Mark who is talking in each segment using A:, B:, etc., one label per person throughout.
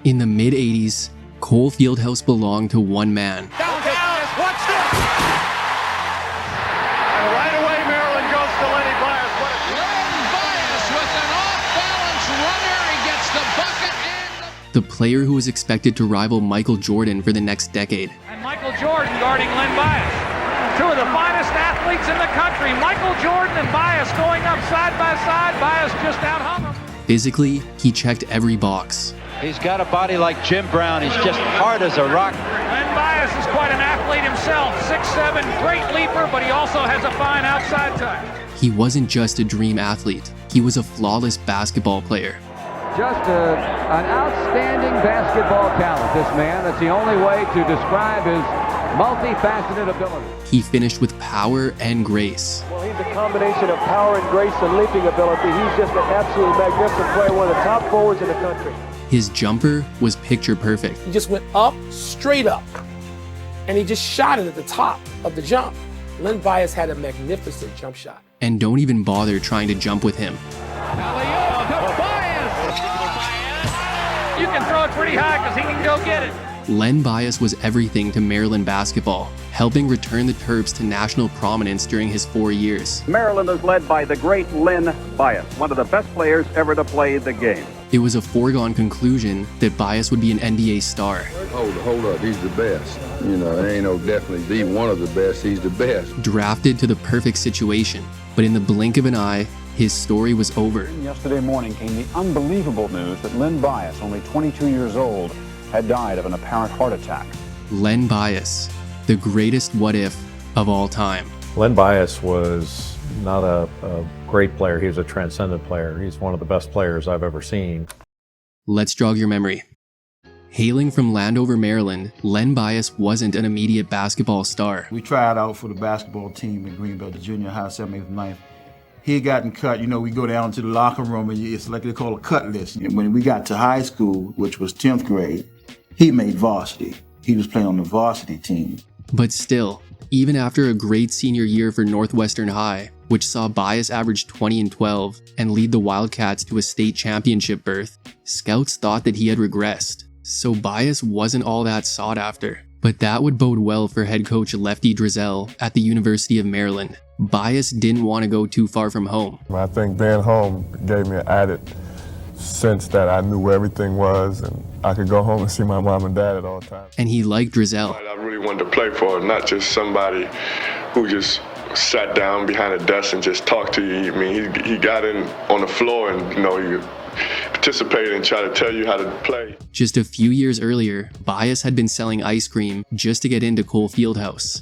A: In the mid-80s, Cole Fieldhouse belonged to one man.
B: Down, watch this! And right away, Maryland goes to Len Bias.
C: Len Bias with an off-balance runner. He gets the bucket and
A: The player who was expected to rival Michael Jordan for the next decade.
D: And Michael Jordan guarding Len Bias. Two of the finest athletes in the country. Michael Jordan and Bias going up side by side. Bias just out-hung him.
A: Physically, he checked every box.
E: He's got a body like Jim Brown. He's just hard as a rock.
D: Len Bias is quite an athlete himself. 6'7", great leaper, but he also has a fine outside touch.
A: He wasn't just a dream athlete. He was a flawless basketball player.
F: Just an outstanding basketball talent, this man. That's the only way to describe his multifaceted ability.
A: He finished with power and grace.
B: Well, he's a combination of power and grace and leaping ability. He's just an absolutely magnificent player, one of the top forwards in the country.
A: His jumper was picture perfect.
G: He just went up, straight up, and he just shot it at the top of the jump. Len Bias had a magnificent jump shot.
A: And don't even bother trying to jump with him.
D: You can throw it pretty high because he can go get it.
A: Len Bias was everything to Maryland basketball, helping return the Terps to national prominence during his 4 years.
H: Maryland is led by the great Len Bias, one of the best players ever to play the game.
A: It was a foregone conclusion that Bias would be an NBA star.
I: Hold up, he's the best. You know, there ain't no definitely the one of the best, he's the best.
A: Drafted to the perfect situation, but in the blink of an eye, his story was over.
J: Yesterday morning came the unbelievable news that Len Bias, only 22 years old, had died of an apparent heart attack.
A: Len Bias, the greatest what if of all time.
K: Len Bias was not a great player, he was a transcendent player. He's one of the best players I've ever seen.
A: Let's jog your memory. Hailing from Landover, Maryland, Len Bias wasn't an immediate basketball star.
L: We tried out for the basketball team in Greenbelt, the junior high, 7th, 8th, 9th. He had gotten cut. You know, we go down to the locker room and it's like they call a cut list. And when we got to high school, which was 10th grade, he made varsity. He was playing on the varsity team.
A: But still, even after a great senior year for Northwestern High, which saw Bias average 20 and 12 and lead the Wildcats to a state championship berth, scouts thought that he had regressed. So Bias wasn't all that sought after. But that would bode well for head coach Lefty Driesell at the University of Maryland. Bias didn't want to go too far from home.
M: I think being home gave me an added sense that I knew where everything was and I could go home and see my mom and dad at all times.
A: And he liked Driesell.
N: I really wanted to play for, not just somebody who just sat down behind a desk and just talked to you. I mean, he got in on the floor and, you know, he participated and tried to tell you how to play.
A: Just a few years earlier, Bias had been selling ice cream just to get into Cole Fieldhouse.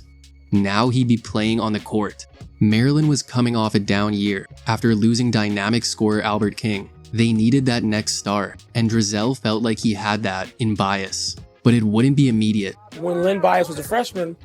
A: Now he'd be playing on the court. Maryland was coming off a down year after losing dynamic scorer Albert King. They needed that next star, and Driesell felt like he had that in Bias. But it wouldn't be immediate.
G: When Len Bias was a freshman,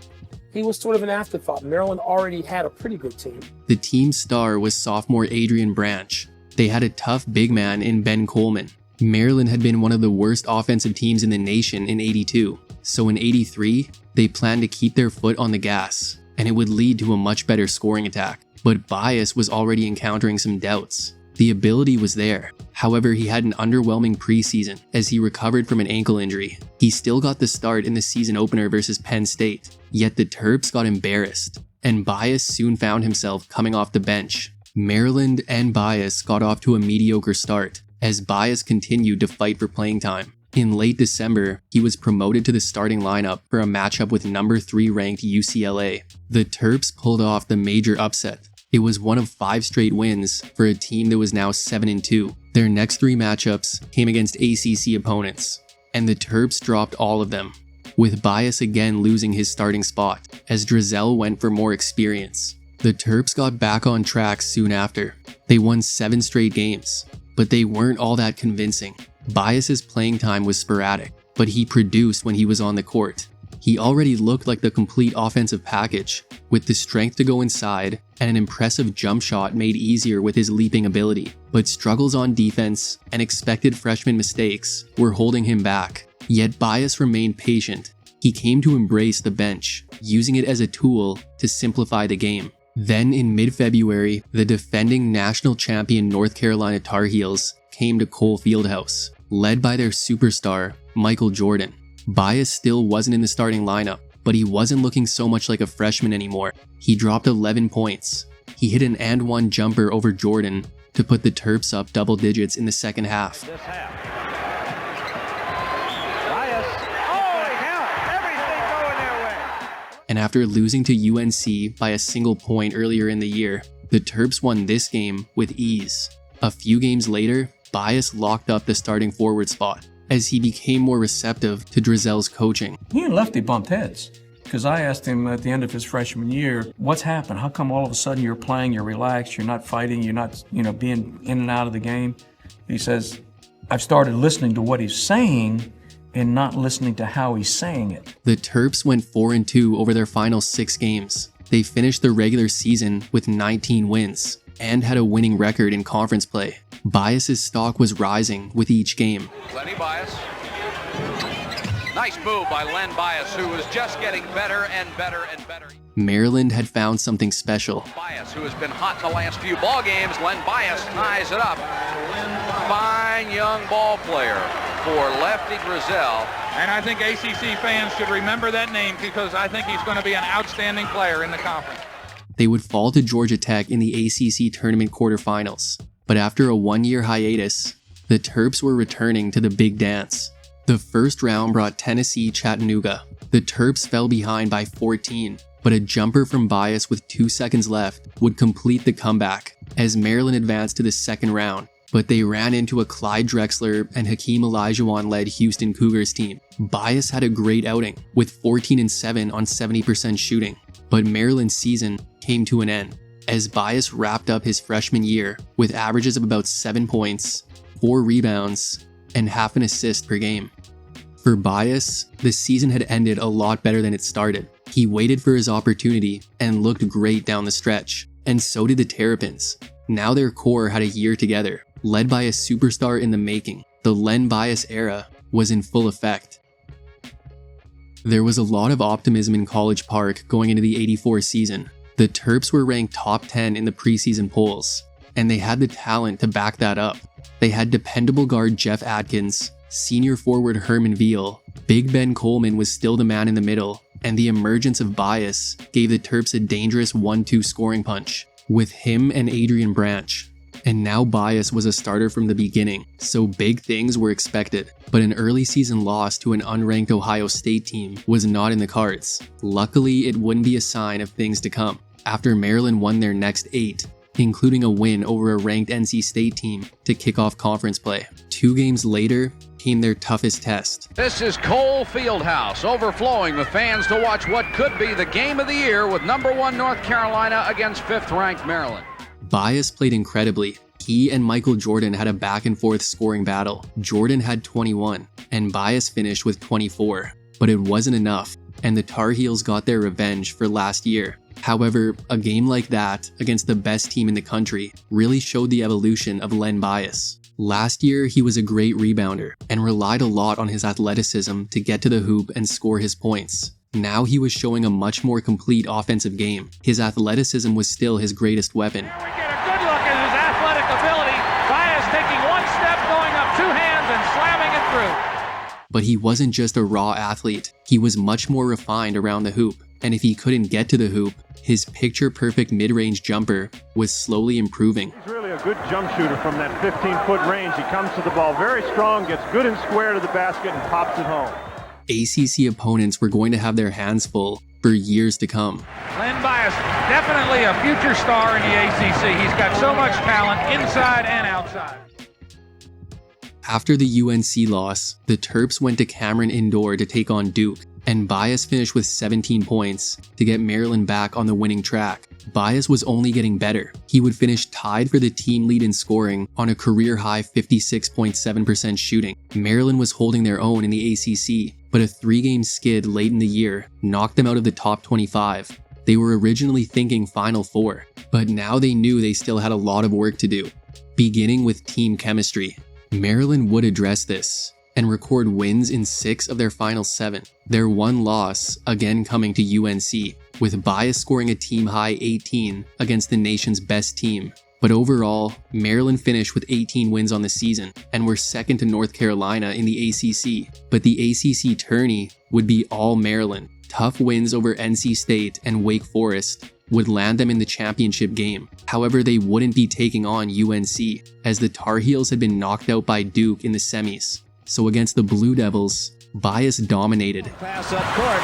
G: he was sort of an afterthought. Maryland already had a pretty good team.
A: The team's star was sophomore Adrian Branch. They had a tough big man in Ben Coleman. Maryland had been one of the worst offensive teams in the nation in '82. So in '83, they planned to keep their foot on the gas, and it would lead to a much better scoring attack. But Bias was already encountering some doubts. The ability was there. However, he had an underwhelming preseason as he recovered from an ankle injury. He still got the start in the season opener versus Penn State, yet the Terps got embarrassed, and Bias soon found himself coming off the bench. Maryland and Bias got off to a mediocre start as Bias continued to fight for playing time. In late December, he was promoted to the starting lineup for a matchup with number 3 ranked UCLA. The Terps pulled off the major upset. It was one of 5 straight wins for a team that was now 7-2. Their next 3 matchups came against ACC opponents, and the Terps dropped all of them, with Bias again losing his starting spot as Driesell went for more experience. The Terps got back on track soon after. They won 7 straight games, but they weren't all that convincing. Bias's playing time was sporadic, but he produced when he was on the court. He already looked like the complete offensive package, with the strength to go inside and an impressive jump shot made easier with his leaping ability. But struggles on defense and expected freshman mistakes were holding him back. Yet Bias remained patient. He came to embrace the bench, using it as a tool to simplify the game. Then in mid-February, the defending national champion North Carolina Tar Heels came to Cole Fieldhouse. Led by their superstar, Michael Jordan. Bias still wasn't in the starting lineup, but he wasn't looking so much like a freshman anymore. He dropped 11 points. He hit an and-one jumper over Jordan to put the Terps up double digits in the second half. And after losing to UNC by a single point earlier in the year, the Terps won this game with ease. A few games later, Bias locked up the starting forward spot as he became more receptive to Drizel's coaching.
O: He and Lefty bumped heads because I asked him at the end of his freshman year, what's happened? How come all of a sudden you're playing, you're relaxed, you're not fighting, you're not, being in and out of the game? He says, I've started listening to what he's saying and not listening to how he's saying it.
A: The Terps went 4-2 over their final 6 games. They finished the regular season with 19 wins and had a winning record in conference play. Bias's stock was rising with each game.
D: Lenny Bias. Nice move by Len Bias, who was just getting better and better and better.
A: Maryland had found something special.
D: Bias, who has been hot in the last few ball games. Len Bias ties it up. Fine young ball player for Lefty Drizel.
P: And I think ACC fans should remember that name because I think he's going to be an outstanding player in the conference.
A: They would fall to Georgia Tech in the ACC tournament quarterfinals. But after a 1-year hiatus, the Terps were returning to the big dance. The first round brought Tennessee Chattanooga. The Terps fell behind by 14, but a jumper from Bias with 2 seconds left would complete the comeback as Maryland advanced to the second round. But they ran into a Clyde Drexler and Hakeem Olajuwon-led Houston Cougars team. Bias had a great outing with 14-7 on 70% shooting, but Maryland's season came to an end as Bias wrapped up his freshman year with averages of about 7 points, 4 rebounds, and half an assist per game. For Bias, the season had ended a lot better than it started. He waited for his opportunity and looked great down the stretch, and so did the Terrapins. Now their core had a year together, led by a superstar in the making. The Len Bias era was in full effect. There was a lot of optimism in College Park going into the '84 season. The Terps were ranked top 10 in the preseason polls, and they had the talent to back that up. They had dependable guard Jeff Atkins, senior forward Herman Veal, Big Ben Coleman was still the man in the middle, and the emergence of Bias gave the Terps a dangerous 1-2 scoring punch, with him and Adrian Branch. And now Bias was a starter from the beginning, so big things were expected. But an early season loss to an unranked Ohio State team was not in the cards. Luckily, it wouldn't be a sign of things to come, after Maryland won their next 8, including a win over a ranked NC State team to kick off conference play. 2 games later came their toughest test.
D: This is Cole Fieldhouse, overflowing with fans to watch what could be the game of the year with #1 North Carolina against 5th-ranked Maryland.
A: Bias played incredibly. He and Michael Jordan had a back-and-forth scoring battle. Jordan had 21, and Bias finished with 24. But it wasn't enough, and the Tar Heels got their revenge for last year. However, a game like that against the best team in the country really showed the evolution of Len Bias. Last year, he was a great rebounder and relied a lot on his athleticism to get to the hoop and score his points. Now he was showing a much more complete offensive game. His athleticism was still his greatest weapon.
D: We get a good look at his athletic ability. Bias taking one step, going up 2 hands and slamming it through.
A: But he wasn't just a raw athlete. He was much more refined around the hoop. And if he couldn't get to the hoop, his picture-perfect mid-range jumper was slowly improving.
Q: He's really a good jump shooter from that 15-foot range. He comes to the ball very strong, gets good and square to the basket, and pops it home.
A: ACC opponents were going to have their hands full for years to come.
P: Len Bias, definitely a future star in the ACC. He's got so much talent inside and outside.
A: After the UNC loss, the Terps went to Cameron Indoor to take on Duke, and Bias finished with 17 points to get Maryland back on the winning track. Bias was only getting better. He would finish tied for the team lead in scoring on a career-high 56.7% shooting. Maryland was holding their own in the ACC, but a 3-game skid late in the year knocked them out of the top 25. They were originally thinking Final Four, but now they knew they still had a lot of work to do, beginning with team chemistry. Maryland would address this and record wins in 6 of their final 7. Their one loss again coming to UNC, with Bias scoring a team-high 18 against the nation's best team. But overall, Maryland finished with 18 wins on the season and were second to North Carolina in the ACC. But the ACC tourney would be all Maryland. Tough wins over NC State and Wake Forest would land them in the championship game. However, they wouldn't be taking on UNC, as the Tar Heels had been knocked out by Duke in the semis. So against the Blue Devils, Bias dominated.
E: Pass up court.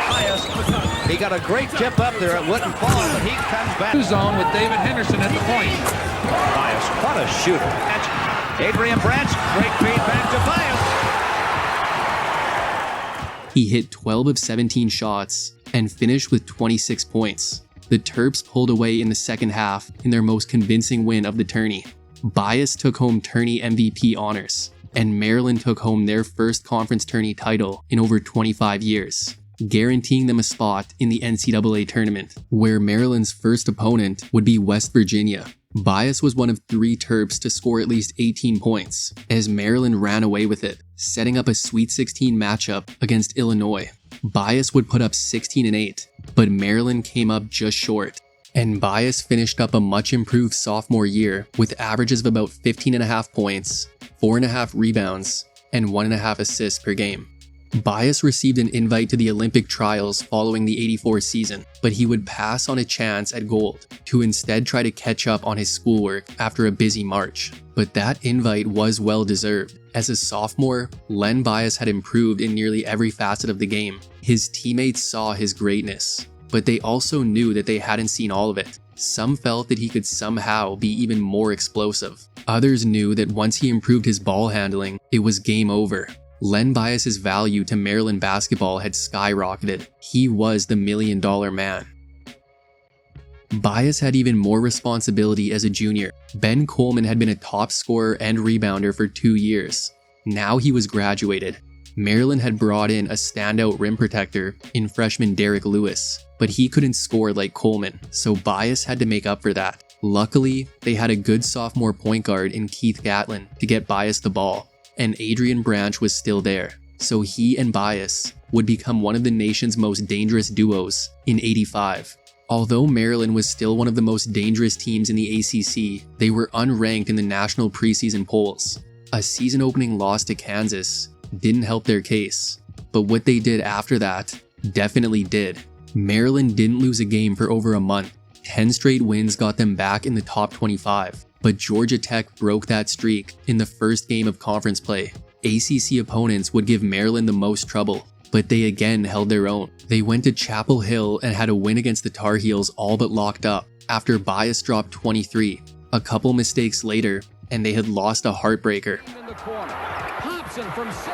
E: Bias. He got a great tip up there. It wouldn't fall, but he comes back.
P: Zone with David Henderson at the point.
E: Bias, what a shooter. Adrian Branch, great feedback to Bias.
A: He hit 12 of 17 shots and finished with 26 points. The Terps pulled away in the second half in their most convincing win of the tourney. Bias took home tourney MVP honors, and Maryland took home their first conference tourney title in over 25 years, guaranteeing them a spot in the NCAA tournament, where Maryland's first opponent would be West Virginia. Bias was one of 3 Terps to score at least 18 points, as Maryland ran away with it, setting up a Sweet 16 matchup against Illinois. Bias would put up 16 and 8, but Maryland came up just short. And Bias finished up a much improved sophomore year with averages of about 15.5 points, 4.5 rebounds, and 1.5 assists per game. Bias received an invite to the Olympic trials following the '84 season, but he would pass on a chance at gold to instead try to catch up on his schoolwork after a busy March. But that invite was well deserved. As a sophomore, Len Bias had improved in nearly every facet of the game. His teammates saw his greatness, but they also knew that they hadn't seen all of it. Some felt that he could somehow be even more explosive. Others knew that once he improved his ball handling, it was game over. Len Bias's value to Maryland basketball had skyrocketed. He was the $1 million man. Bias had even more responsibility as a junior. Ben Coleman had been a top scorer and rebounder for 2 years. Now he was graduated. Maryland had brought in a standout rim protector in freshman Derek Lewis, but he couldn't score like Coleman, so Bias had to make up for that. Luckily, they had a good sophomore point guard in Keith Gatlin to get Bias the ball, and Adrian Branch was still there, so he and Bias would become one of the nation's most dangerous duos in '85. Although Maryland was still one of the most dangerous teams in the ACC, they were unranked in the national preseason polls. A season-opening loss to Kansas didn't help their case, but what they did after that definitely did. Maryland didn't lose a game for over a month. 10 straight wins got them back in the top 25. But Georgia Tech broke that streak in the first game of conference play. ACC opponents would give Maryland the most trouble, but they again held their own. They went to Chapel Hill and had a win against the Tar Heels all but locked up after Bias dropped 23. A couple mistakes later, and they had lost a heartbreaker.
D: In the corner. Thompson from 6.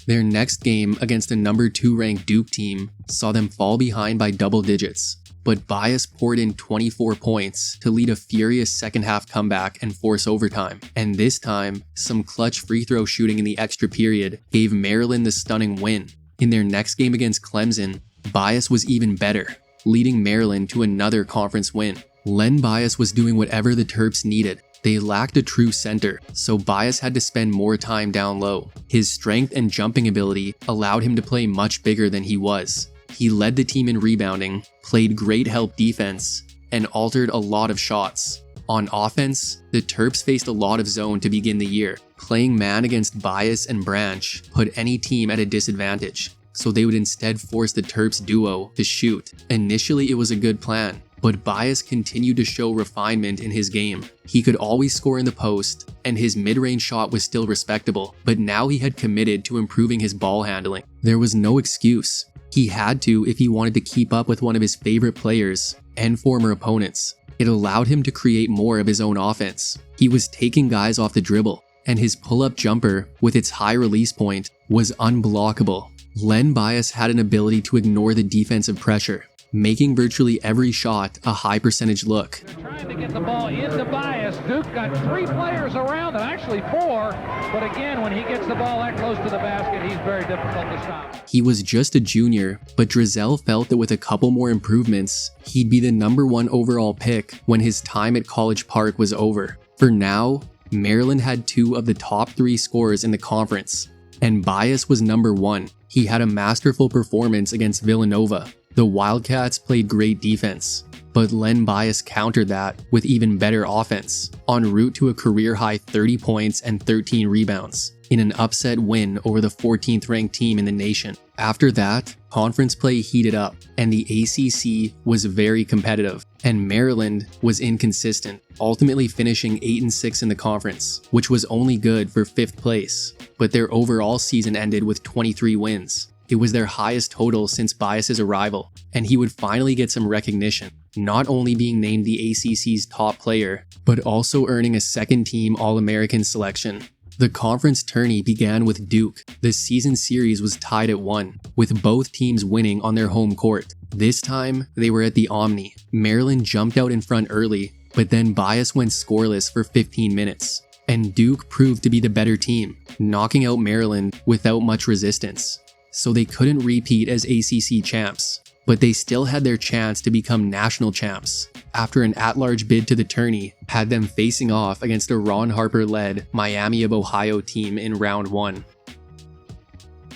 A: Their next game against a number 2 ranked Duke team saw them fall behind by double digits. But Bias poured in 24 points to lead a furious second half comeback and force overtime. And this time, some clutch free throw shooting in the extra period gave Maryland the stunning win. In their next game against Clemson, Bias was even better, leading Maryland to another conference win. Len Bias was doing whatever the Terps needed. They lacked a true center, so Bias had to spend more time down low. His strength and jumping ability allowed him to play much bigger than he was. He led the team in rebounding, played great help defense, and altered a lot of shots. On offense, the Terps faced a lot of zone to begin the year. Playing man against Bias and Branch put any team at a disadvantage, so they would instead force the Terps duo to shoot. Initially, it was a good plan, but Bias continued to show refinement in his game. He could always score in the post, and his mid-range shot was still respectable, but now he had committed to improving his ball handling. There was no excuse. He had to if he wanted to keep up with one of his favorite players and former opponents. It allowed him to create more of his own offense. He was taking guys off the dribble, and his pull-up jumper, with its high release point, was unblockable. Len Bias had an ability to ignore the defensive pressure, making virtually every shot a high percentage look.
D: Trying to get the ball into Bias. Duke got 3 players around him, actually 4. But again, when he gets the ball that close to the basket, he's very difficult to stop.
A: He was just a junior, but Drizel felt that with a couple more improvements, he'd be the number 1 overall pick when his time at College Park was over. For now, Maryland had 2 of the top 3 scorers in the conference, and Bias was number 1. He had a masterful performance against Villanova, The Wildcats played great defense, but Len Bias countered that with even better offense, en route to a career-high 30 points and 13 rebounds in an upset win over the 14th ranked team in the nation. After that, conference play heated up, and the ACC was very competitive, and Maryland was inconsistent, ultimately finishing 8-6 in the conference, which was only good for 5th place, but their overall season ended with 23 wins. It was their highest total since Bias's arrival, and he would finally get some recognition, not only being named the ACC's top player, but also earning a second-team All-American selection. The conference tourney began with Duke. The season series was tied at 1, with both teams winning on their home court. This time, they were at the Omni. Maryland jumped out in front early, but then Bias went scoreless for 15 minutes. And Duke proved to be the better team, knocking out Maryland without much resistance. So they couldn't repeat as ACC champs, but they still had their chance to become national champs after an at-large bid to the tourney had them facing off against a Ron Harper-led Miami of Ohio team in round 1.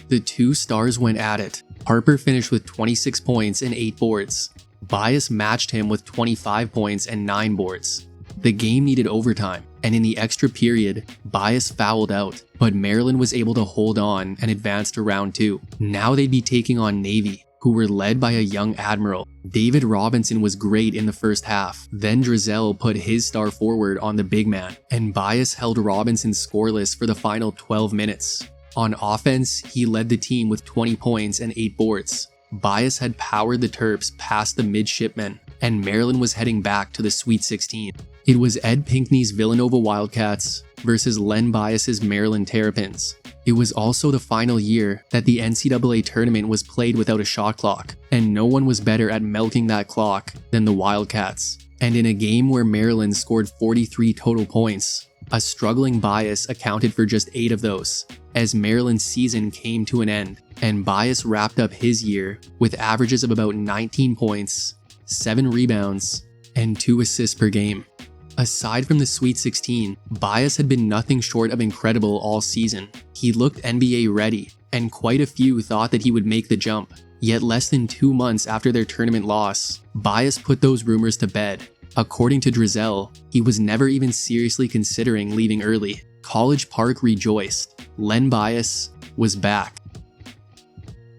A: The two stars went at it. Harper finished with 26 points and 8 boards. Bias matched him with 25 points and 9 boards. The game needed overtime, and in the extra period, Bias fouled out, but Maryland was able to hold on and advance to round 2. Now they'd be taking on Navy, who were led by a young admiral. David Robinson was great in the first half. Then Drizel put his star forward on the big man, and Bias held Robinson scoreless for the final 12 minutes. On offense, he led the team with 20 points and 8 boards. Bias had powered the Terps past the midshipmen, and Maryland was heading back to the Sweet 16. It was Ed Pinckney's Villanova Wildcats versus Len Bias's Maryland Terrapins. It was also the final year that the NCAA tournament was played without a shot clock, and no one was better at milking that clock than the Wildcats. And in a game where Maryland scored 43 total points, a struggling Bias accounted for just 8 of those, as Maryland's season came to an end, and Bias wrapped up his year with averages of about 19 points, 7 rebounds, and 2 assists per game. Aside from the Sweet 16, Bias had been nothing short of incredible all season. He looked NBA ready, and quite a few thought that he would make the jump. Yet less than 2 months after their tournament loss, Bias put those rumors to bed. According to Drizel, he was never even seriously considering leaving early. College Park rejoiced. Len Bias was back.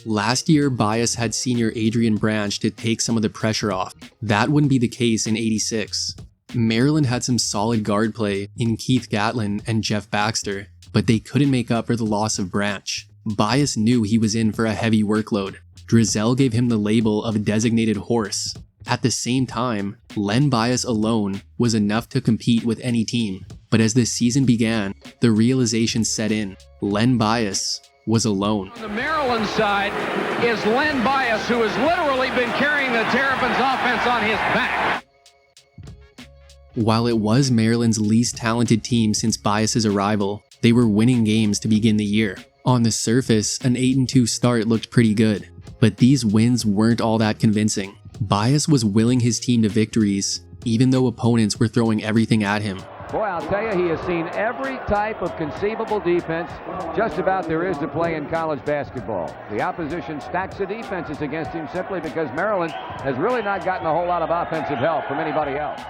A: Last year, Bias had senior Adrian Branch to take some of the pressure off. That wouldn't be the case in '86. Maryland had some solid guard play in Keith Gatlin and Jeff Baxter, but they couldn't make up for the loss of Branch. Bias knew he was in for a heavy workload. Drizel gave him the label of a designated horse. At the same time, Len Bias alone was enough to compete with any team. But as the season began, the realization set in. Len Bias was alone.
C: On the Maryland side is Len Bias, who has literally been carrying the Terrapins offense on his back.
A: While it was Maryland's least talented team since Bias's arrival, they were winning games to begin the year. On the surface, an 8-2 start looked pretty good, but these wins weren't all that convincing. Bias was willing his team to victories, even though opponents were throwing everything at him.
F: Boy, I'll tell you, he has seen every type of conceivable defense just about there is to play in college basketball. The opposition stacks the defenses against him simply because Maryland has really not gotten a whole lot of offensive help from anybody else.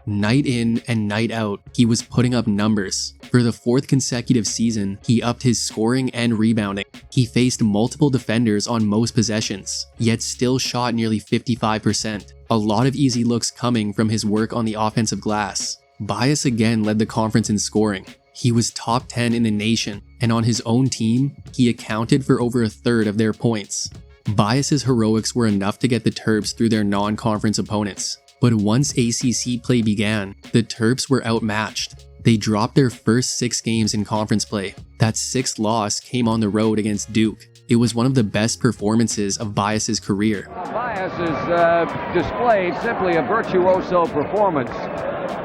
A: Night in and night out, he was putting up numbers. For the 4th consecutive season, he upped his scoring and rebounding. He faced multiple defenders on most possessions, yet still shot nearly 55%. A lot of easy looks coming from his work on the offensive glass. Bias again led the conference in scoring. He was top 10 in the nation, and on his own team, he accounted for over a third of their points. Bias's heroics were enough to get the Terps through their non-conference opponents. But once ACC play began, the Terps were outmatched. They dropped their first 6 games in conference play. That 6th loss came on the road against Duke. It was one of the best performances of Bias's career.
F: Bias has displayed simply a virtuoso performance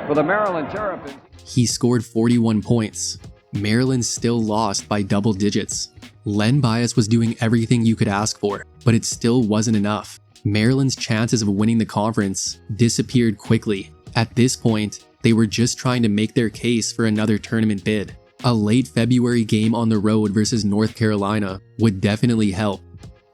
F: for the Maryland Terrapins.
A: He scored 41 points. Maryland still lost by double digits. Len Bias was doing everything you could ask for, but it still wasn't enough. Maryland's chances of winning the conference disappeared quickly. At this point, they were just trying to make their case for another tournament bid. A late February game on the road versus North Carolina would definitely help.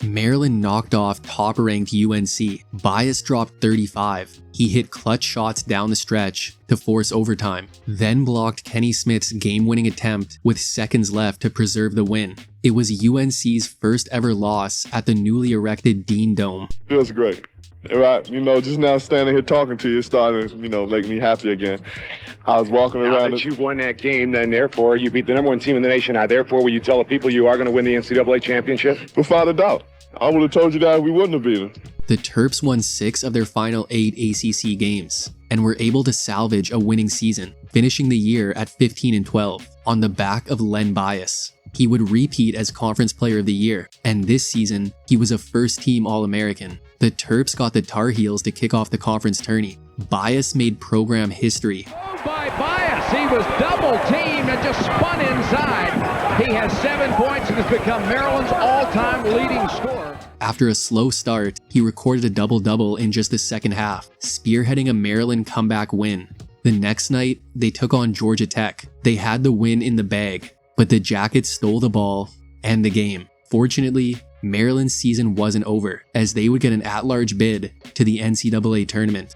A: Maryland knocked off top-ranked UNC. Bias dropped 35. He hit clutch shots down the stretch to force overtime, then blocked Kenny Smith's game-winning attempt with seconds left to preserve the win. It was UNC's first ever loss at the newly erected Dean Dome.
N: Feels great. Right, just now standing here talking to you is starting to, make me happy again. I was walking around.
R: Now that you won that game, then therefore you beat the #1 team in the nation. Now, therefore, will you tell the people you are going to win the NCAA championship?
N: Without a doubt. I would have told you that we wouldn't have beat them.
A: The Terps won 6 of their final 8 ACC games and were able to salvage a winning season, finishing the year at 15-12 on the back of Len Bias. He would repeat as Conference Player of the Year, and this season, he was a first-team All-American. The Terps got the Tar Heels to kick off the conference tourney. Bias made program history.
C: By Bias, he was double-teamed and just spun inside. He has 7 points and has become Maryland's all-time leading scorer.
A: After a slow start, he recorded a double-double in just the second half, spearheading a Maryland comeback win. The next night, they took on Georgia Tech. They had the win in the bag, but the Jackets stole the ball and the game. Fortunately, Maryland's season wasn't over, as they would get an at-large bid to the NCAA tournament.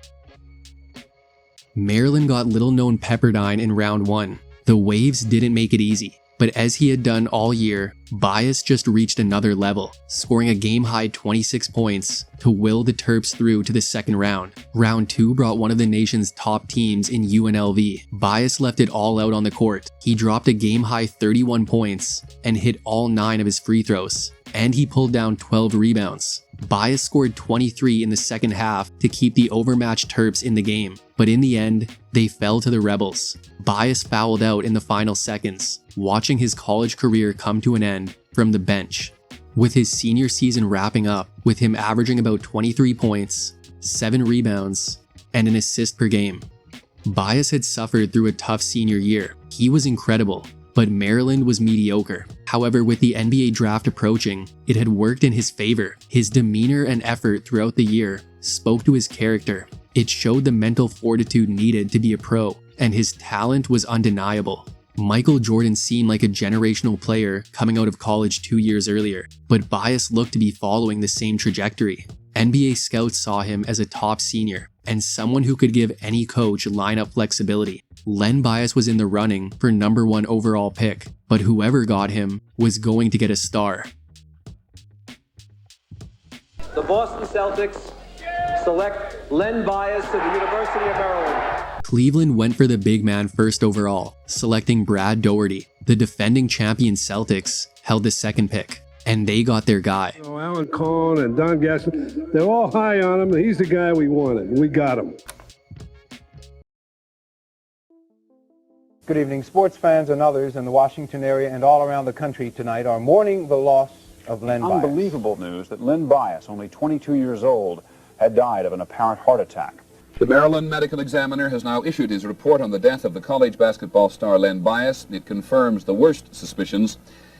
A: Maryland got little-known Pepperdine in round 1. The Waves didn't make it easy, but as he had done all year, Bias just reached another level, scoring a game-high 26 points to will the Terps through to the second round. Round 2 brought one of the nation's top teams in UNLV. Bias left it all out on the court. He dropped a game-high 31 points and hit all 9 of his free throws, and he pulled down 12 rebounds. Bias scored 23 in the second half to keep the overmatched Terps in the game, but in the end, they fell to the Rebels. Bias fouled out in the final seconds, watching his college career come to an end from the bench. With his senior season wrapping up, with him averaging about 23 points, 7 rebounds, and an assist per game. Bias had suffered through a tough senior year. He was incredible, but Maryland was mediocre. However, with the NBA draft approaching, it had worked in his favor. His demeanor and effort throughout the year spoke to his character. It showed the mental fortitude needed to be a pro, and his talent was undeniable. Michael Jordan seemed like a generational player coming out of college 2 years earlier, but Bias looked to be following the same trajectory. NBA scouts saw him as a top senior and someone who could give any coach lineup flexibility. Len Bias was in the running for #1 overall pick, but whoever got him was going to get a star.
B: The Boston Celtics select Len Bias to the University of Maryland.
A: Cleveland went for the big man first overall, selecting Brad Daugherty. The defending champion Celtics held the second pick, and they got their guy.
S: Alan Cohn and Don Gaston, they're all high on him. He's the guy we wanted, and we got him.
T: Good evening. Sports fans and others in the Washington area and all around the country tonight are mourning the loss of Len Bias.
J: Unbelievable news that Len Bias, only 22 years old, had died of an apparent heart attack.
U: The Maryland medical examiner has now issued his report on the death of the college basketball star Len Bias. It confirms the worst suspicions.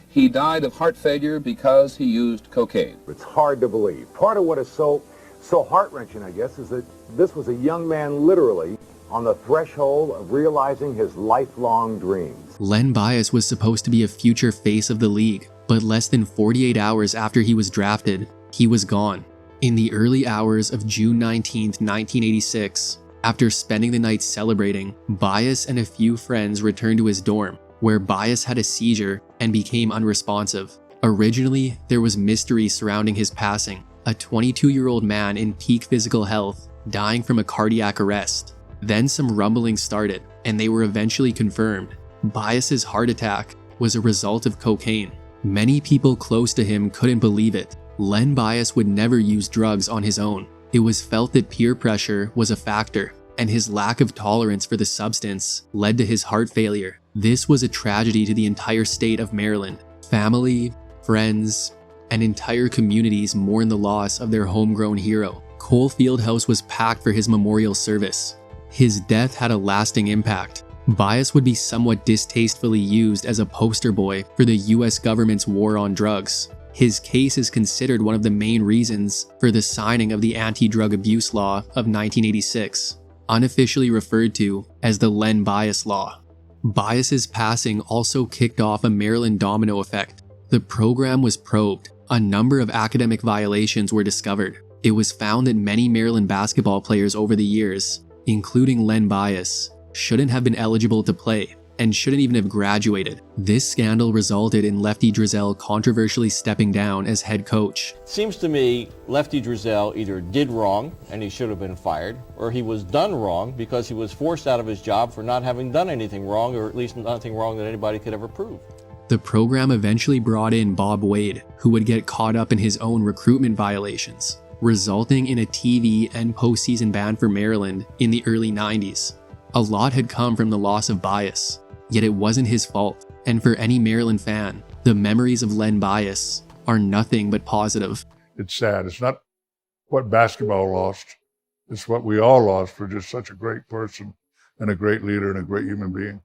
U: He died of heart failure because he used cocaine.
V: It's hard to believe. Part of what is so heart-wrenching, I guess, is that this was a young man literally on the threshold of realizing his lifelong dreams.
A: Len Bias was supposed to be a future face of the league, but less than 48 hours after he was drafted, he was gone. In the early hours of June 19, 1986, after spending the night celebrating, Bias and a few friends returned to his dorm, where Bias had a seizure and became unresponsive. Originally, there was mystery surrounding his passing, a 22-year-old man in peak physical health dying from a cardiac arrest. Then some rumblings started, and they were eventually confirmed. Bias's heart attack was a result of cocaine. Many people close to him couldn't believe it. Len Bias would never use drugs on his own. It was felt that peer pressure was a factor, and his lack of tolerance for the substance led to his heart failure. This was a tragedy to the entire state of Maryland. Family, friends, and entire communities mourned the loss of their homegrown hero. Cole Fieldhouse was packed for his memorial service. His death had a lasting impact. Bias would be somewhat distastefully used as a poster boy for the US government's war on drugs. His case is considered one of the main reasons for the signing of the Anti-Drug Abuse Law of 1986, unofficially referred to as the Len Bias Law. Bias's passing also kicked off a Maryland domino effect. The program was probed, a number of academic violations were discovered. It was found that many Maryland basketball players over the years, including Len Bias, shouldn't have been eligible to play and shouldn't even have graduated. This scandal resulted in Lefty Driesell controversially stepping down as head coach.
H: Seems to me Lefty Driesell either did wrong and he should have been fired, or he was done wrong because he was forced out of his job for not having done anything wrong, or at least nothing wrong that anybody could ever prove.
A: The program eventually brought in Bob Wade, who would get caught up in his own recruitment violations, resulting in a TV and postseason ban for Maryland in the early 90s. A lot had come from the loss of Bias, yet it wasn't his fault. And for any Maryland fan, the memories of Len Bias are nothing but positive.
I: It's sad. It's not what basketball lost. It's what we all lost for just such a great person and a great leader and a great human being.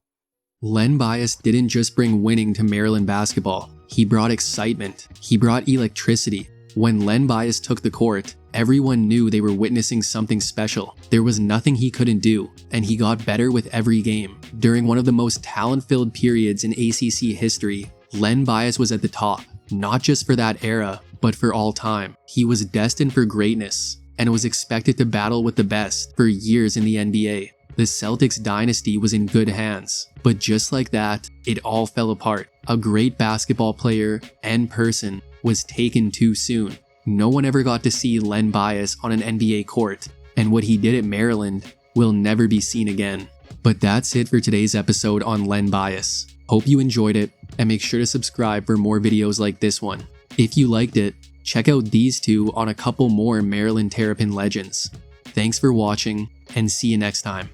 A: Len Bias didn't just bring winning to Maryland basketball. He brought excitement. He brought electricity. When Len Bias took the court, everyone knew they were witnessing something special. There was nothing he couldn't do, and he got better with every game. During one of the most talent-filled periods in ACC history, Len Bias was at the top, not just for that era, but for all time. He was destined for greatness, and was expected to battle with the best for years in the NBA. The Celtics dynasty was in good hands, but just like that, it all fell apart. A great basketball player and person was taken too soon. No one ever got to see Len Bias on an NBA court, and what he did at Maryland will never be seen again. But that's it for today's episode on Len Bias. Hope you enjoyed it, and make sure to subscribe for more videos like this one. If you liked it, check out these two on a couple more Maryland Terrapin legends. Thanks for watching, and see you next time.